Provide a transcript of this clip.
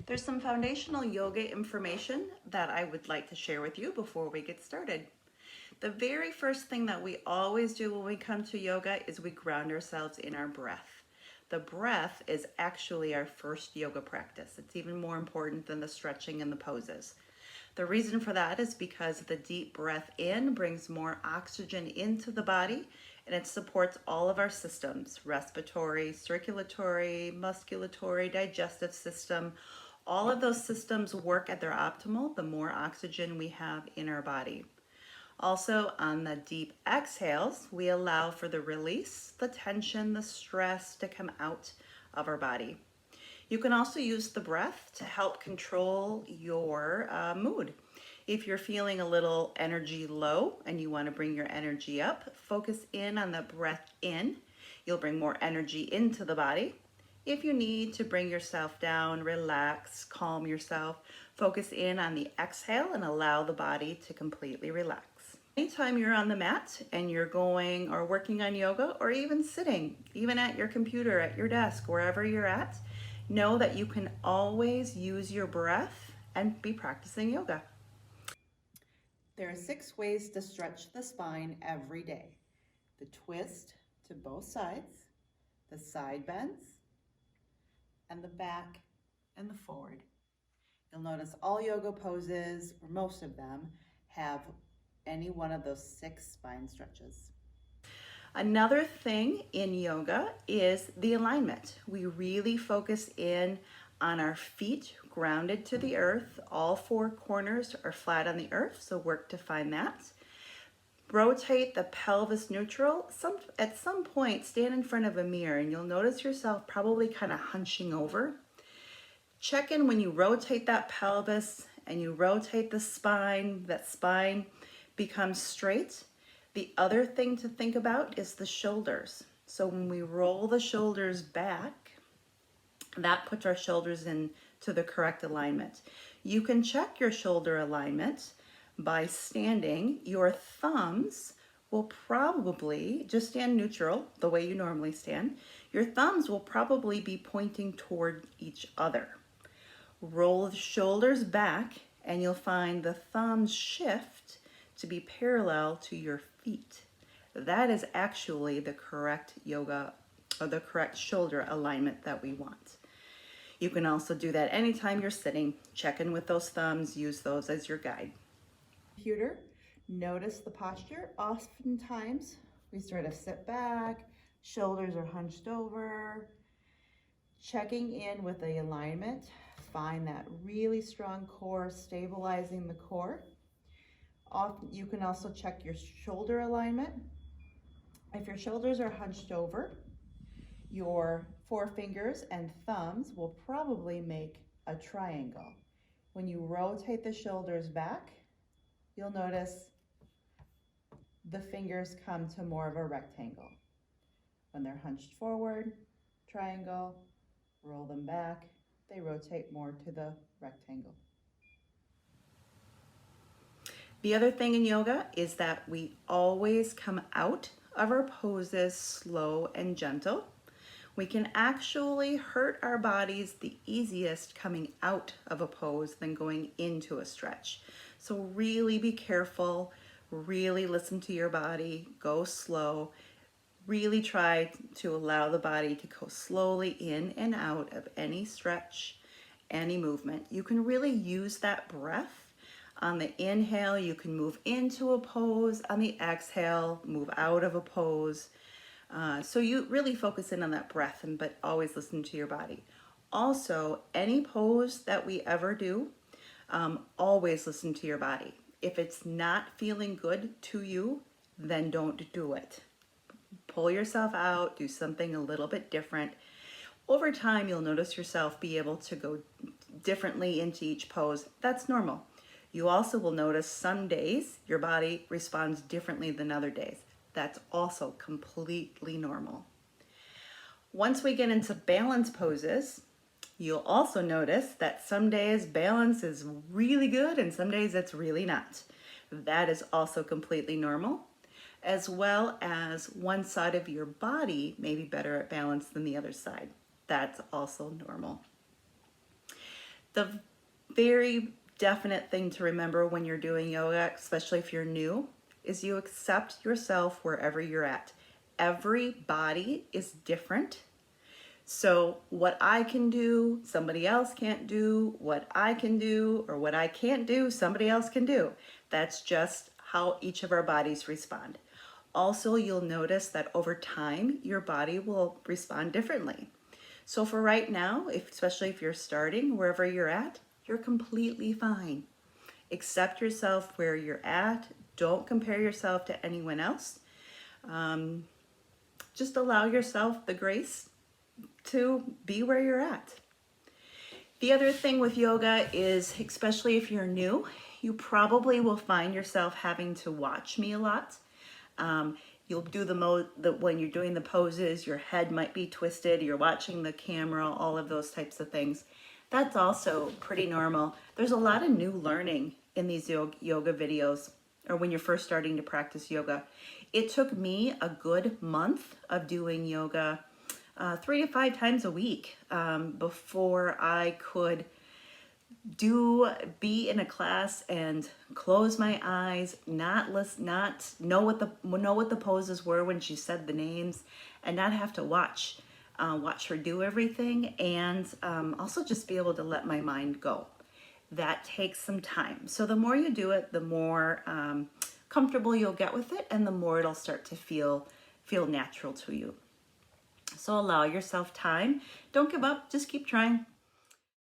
There's some foundational yoga information that I would like to share with you before we get started. The very first thing that we always do when we come to yoga is we ground ourselves in our breath. The breath is actually our first yoga practice. It's even more important than the stretching and the poses. The reason for that is because the deep breath in brings more oxygen into the body and it supports all of our systems, respiratory, circulatory, musculatory, digestive system. All of those systems work at their optimal the more oxygen we have in our body. Also, on the deep exhales, we allow for the release, the tension, the stress to come out of our body. You can also use the breath to help control your mood. If you're feeling a little energy low and you want to bring your energy up, focus in on the breath in. You'll bring more energy into the body. If you need to bring yourself down, relax, calm yourself, focus in on the exhale and allow the body to completely relax. Anytime you're on the mat and you're going or working on yoga or even sitting, even at your computer, at your desk, wherever you're at, know that you can always use your breath and be practicing yoga. There are 6 ways to stretch the spine every day. The twist to both sides, the side bends, and the back and the forward. You'll notice all yoga poses, or most of them, have any one of those 6 spine stretches. Another thing in yoga is the alignment. We really focus in on our feet grounded to the earth. All 4 corners are flat on the earth, so work to find that. Rotate the pelvis neutral. At some point, stand in front of a mirror and you'll notice yourself probably kind of hunching over. Check in when you rotate that pelvis and you rotate the spine, that spine becomes straight. The other thing to think about is the shoulders. So when we roll the shoulders back, that puts our shoulders into the correct alignment. You can check your shoulder alignment by standing. Your thumbs will probably, just stand neutral the way you normally stand. Your thumbs will probably be pointing toward each other. Roll the shoulders back and you'll find the thumbs shift to be parallel to your feet. That is actually the correct yoga or the correct shoulder alignment that we want. You can also do that anytime you're sitting. Check in with those thumbs, use those as your guide. Computer, notice the posture. Oftentimes we sort of sit back, shoulders are hunched over. Checking in with the alignment, find that really strong core, stabilizing the core. You can also check your shoulder alignment. If your shoulders are hunched over, your forefingers and thumbs will probably make a triangle. When you rotate the shoulders back, you'll notice the fingers come to more of a rectangle. When they're hunched forward, triangle, roll them back, they rotate more to the rectangle. The other thing in yoga is that we always come out of our poses slow and gentle. We can actually hurt our bodies the easiest coming out of a pose than going into a stretch. So really be careful, really listen to your body, go slow. Really try to allow the body to go slowly in and out of any stretch, any movement. You can really use that breath. On the inhale, you can move into a pose. On the exhale, move out of a pose. So you really focus in on that breath, but always listen to your body. Also, any pose that we ever do, always listen to your body. If it's not feeling good to you, then don't do it. Pull yourself out, do something a little bit different. Over time, you'll notice yourself be able to go differently into each pose. That's normal. You also will notice some days your body responds differently than other days. That's also completely normal. Once we get into balance poses, you'll also notice that some days balance is really good and some days it's really not. That is also completely normal, as well as one side of your body may be better at balance than the other side. That's also normal. The very definite thing to remember when you're doing yoga, especially if you're new, is you accept yourself wherever you're at. Every body is different. So what I can do, somebody else can't do. What I can do or what I can't do, somebody else can do. That's just how each of our bodies respond. Also, you'll notice that over time, your body will respond differently. So for right now, especially if you're starting, wherever you're at, you're completely fine. Accept yourself where you're at. Don't compare yourself to anyone else. Just allow yourself the grace to be where you're at. The other thing with yoga is, especially if you're new, you probably will find yourself having to watch me a lot. You'll do when you're doing the poses, your head might be twisted, you're watching the camera, all of those types of things. That's also pretty normal. There's a lot of new learning in these yoga videos, or when you're first starting to practice yoga. It took me a good month of doing yoga 3 to 5 times a week before I could be in a class and close my eyes, not know what the poses were when she said the names, and not have to watch her do everything, and also just be able to let my mind go. That takes some time. So the more you do it, the more comfortable you'll get with it, and the more it'll start to feel natural to you. So allow yourself time. Don't give up. Just keep trying.